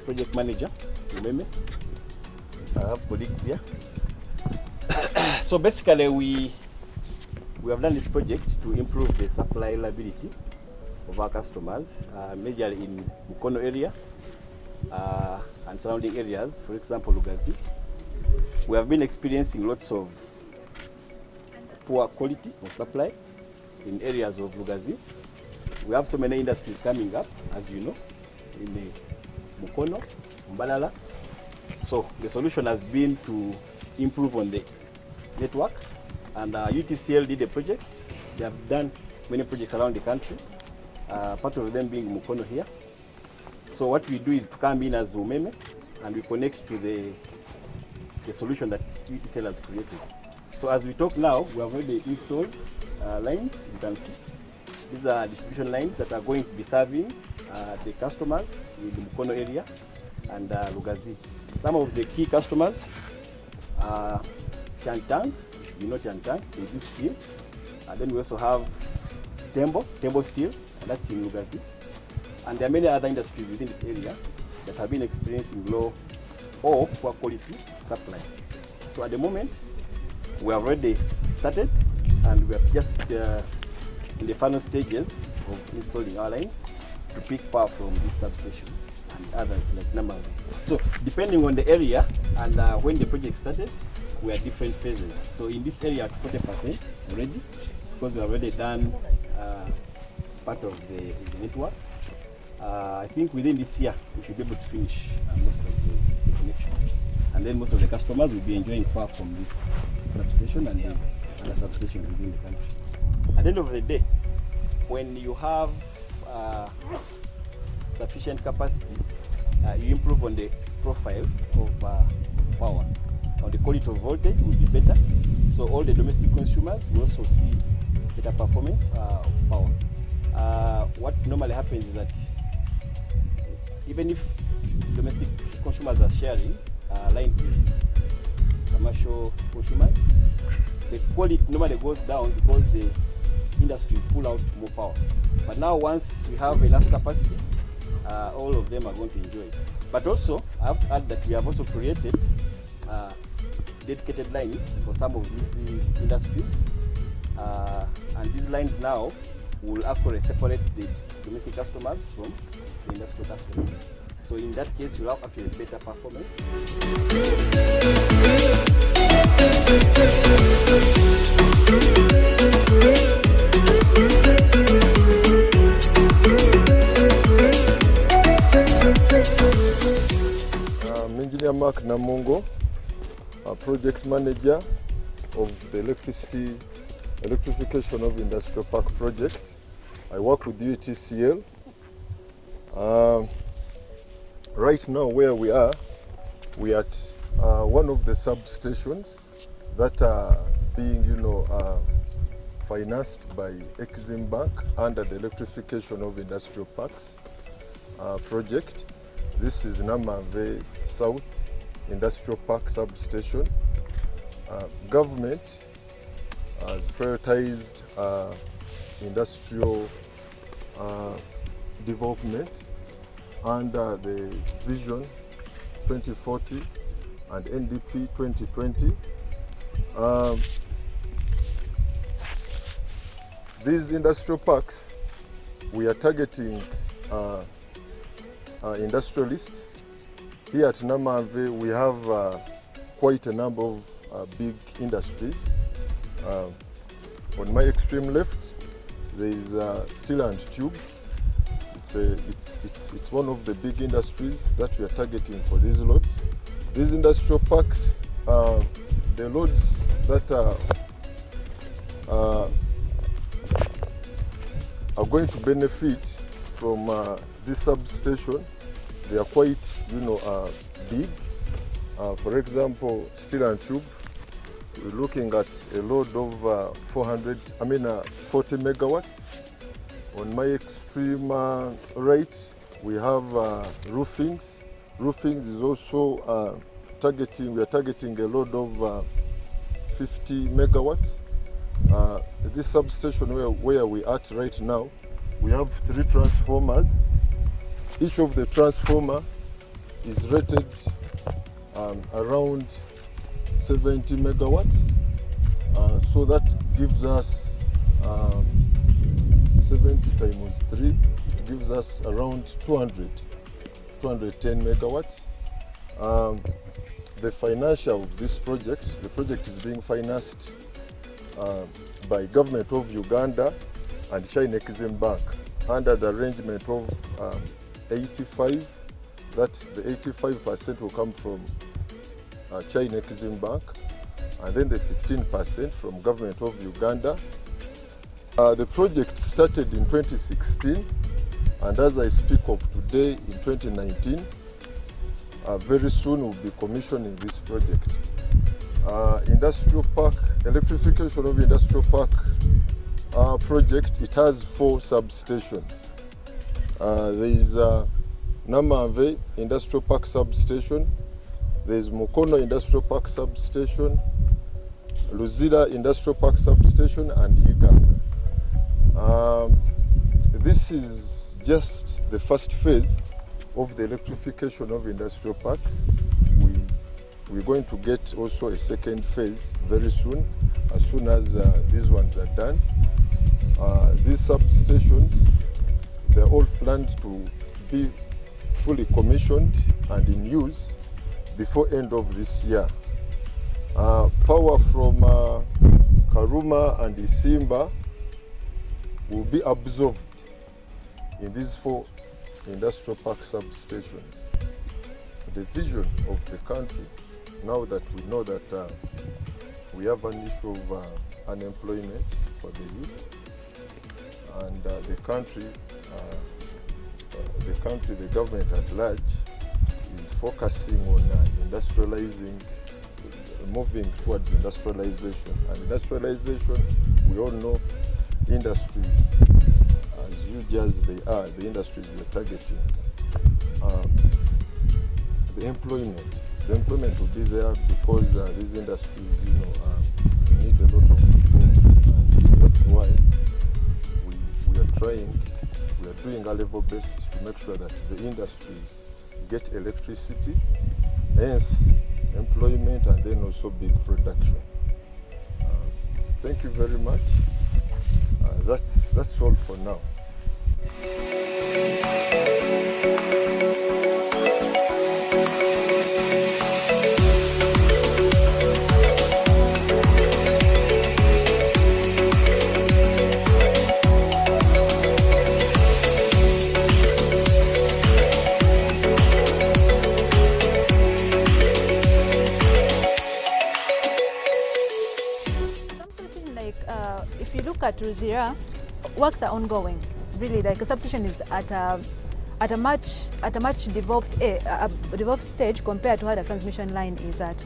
project manager, Umeme. I have colleagues here. So basically we have done this project to improve the supply reliability of our customers, majorly in Mukono area and surrounding areas, for example, Lugazi. We have been experiencing lots of poor quality of supply in areas of Lugazi. We have so many industries coming up, as you know, in the Mukono, Mbalala. So the solution has been to improve on the network, and UETCL did a project. They have done many projects around the country, part of them being Mukono here. So what we do is to come in as Umeme and we connect to the solution that UETCL has created. So as we talk now, we have already installed lines. You can see these are distribution lines that are going to be serving the customers in the Mukono area and Lugazi. Some of the key customers are Chantang, you know Chantang, they do steel. Then we also have Tembo Steel, and that's in Lugazi. And there are many other industries within this area that have been experiencing low or poor quality supply. So at the moment, we have already started and we are just in the final stages of installing our lines to pick power from this substation and others like number. So depending on the area and when the project started, we are different phases. So in this area at 40% already, because we have already done part of the network. I think within this year we should be able to finish most of the connections, and then most of the customers will be enjoying power from this substation and then other substation within the country. At the end of the day, when you have sufficient capacity, you improve on the profile of power, or the quality of voltage will be better. So all the domestic consumers will also see better performance of power. What normally happens is that even if domestic consumers are sharing lines with commercial consumers, the quality normally goes down because the industry pull out more power. But now once we have enough capacity, all of them are going to enjoy it. But also, I have to add that we have also created dedicated lines for some of these industries. And these lines now will actually separate the domestic customers from the industrial customers. So in that case, you'll have actually better performance. Engineer Mark Namungo, project manager of the electrification of Industrial Park project. I work with UETCL. Right now where we are at one of the substations that are being financed by Exim Bank under the electrification of Industrial Parks project. This is Namave South Industrial Park substation. Government has prioritized industrial development under the Vision 2040 and NDP 2020. These industrial parks, we are targeting industrialists. Here at Namave, we have quite a number of big industries. On my extreme left, there is steel and tube. It's one of the big industries that we are targeting for these loads. These industrial parks, the loads that are going to benefit from this substation, they are quite, big. For example, steel and tube, we're looking at a load of 40 megawatts. On my extreme right, we have roofings. Roofings is also we are targeting a load of 50 megawatts. This substation where we are at right now, we have 3 transformers. Each of the transformer is rated around 70 megawatts. So that gives us 70 times 3, it gives us around 210 megawatts. The financial of this project, the project is being financed by government of Uganda and China Exim Bank under the arrangement of 85, that the 85% will come from China Exim Bank, and then the 15% from government of Uganda. The project started in 2016, and as I speak of today in 2019, very soon we'll be commissioning this project. Industrial park, electrification of industrial park project, it has 4 substations. There is Namave Industrial Park Substation, there is Mukono Industrial Park Substation, Luzira Industrial Park Substation, and Uganda. This is just the first phase of the electrification of industrial parks. We're going to get also a second phase very soon as these ones are done. These substations, they're all planned to be fully commissioned and in use before end of this year. Power from Karuma and Isimba will be absorbed in these 4 industrial park substations. The vision of the country, now that we know that we have an issue of unemployment for the youth, and the government at large is focusing on industrializing, moving towards industrialization. And industrialization, we all know industries, as huge as they are, the industries we are targeting, the employment will be there because these industries, need a lot of people, and that's why we are doing our level best to make sure that the industries get electricity, hence employment, and then also big production. Thank you very much. That's all for now. If you look at Luzira, works are ongoing. Really, like the substation is at a much developed stage compared to how the transmission line is at.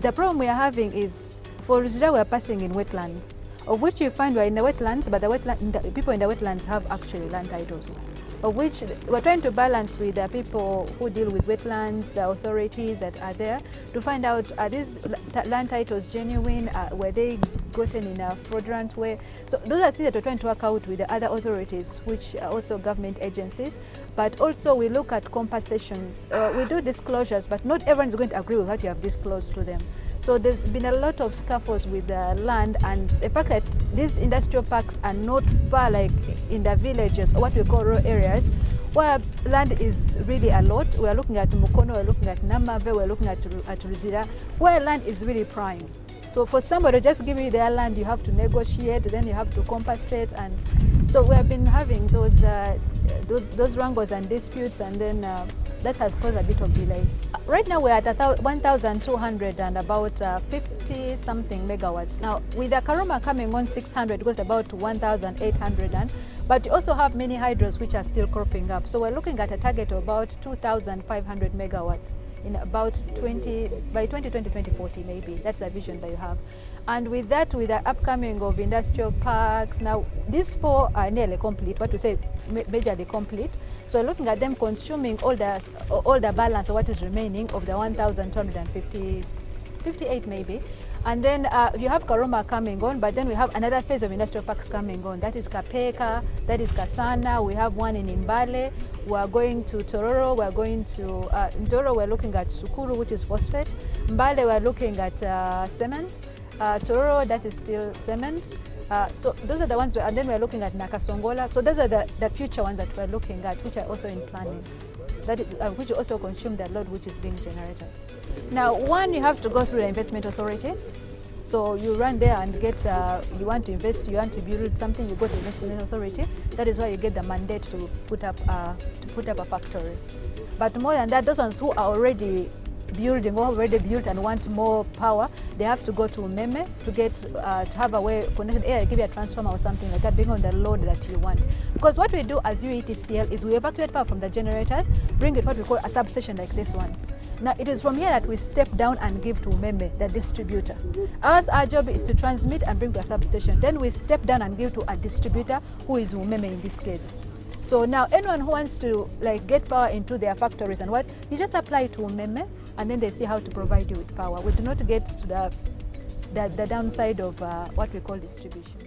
The problem we are having is for Luzira we are passing in wetlands, of which you find we are in the wetlands, but the people in the wetlands have actually land titles, of which we're trying to balance with the people who deal with wetlands, the authorities that are there, to find out, are these land titles genuine, were they gotten in a fraudulent way? So those are things that we're trying to work out with the other authorities, which are also government agencies. But also we look at compensations. We do disclosures, but not everyone is going to agree with what you have disclosed to them. So there's been a lot of scuffles with the land, and the fact that these industrial parks are not far, like in the villages or what we call rural areas, where land is really a lot. We're looking at Mukono, we're looking at Namave, we're looking at Luzira, where land is really prime. So for somebody to just give you their land, you have to negotiate, then you have to compensate, and so we have been having those wrangles and disputes, and then that has caused a bit of delay. Right now we're at 1,200 and about 50 something megawatts. Now with the Karuma coming on 600, it goes about 1,800, but we also have many hydros which are still cropping up. So we're looking at a target of about 2,500 megawatts in about 2040 maybe. That's the vision that you have. And with that, with the upcoming of industrial parks, now these 4 are nearly complete, what we say majorly complete. So we're looking at them consuming all the balance of what is remaining of the 1,250 58 maybe. And then you have Karoma coming on, but then we have another phase of industrial parks coming on. That is Kapeka, that is Kasana, we have one in Imbale, we are going to Tororo, we are going to, Tororo we're looking at Sukuru, which is phosphate. Mbale we're looking at cement. Tororo, that is still cement. So those are the ones, and then we're looking at Nakasongola. So those are the future ones that we're looking at, which are also in planning. That is, which also consume the load which is being generated. Now, one, you have to go through the investment authority. So you run there and get, you want to invest, you want to build something, you go to the investment authority. That is why you get the mandate to put up a factory. But more than that, those ones who are already building or already built and want more power, they have to go to Umeme to get to have a way connected, give you a transformer or something like that, bring on the load that you want. Because what we do as UETCL is we evacuate power from the generators, bring it what we call a substation like this one. Now it is from here that we step down and give to Umeme, the distributor. Our job is to transmit and bring to a substation. Then we step down and give to a distributor, who is Umeme in this case. So now anyone who wants to get power into their factories and what, you just apply to Umeme, and then they see how to provide you with power. We do not get to the downside of what we call distribution.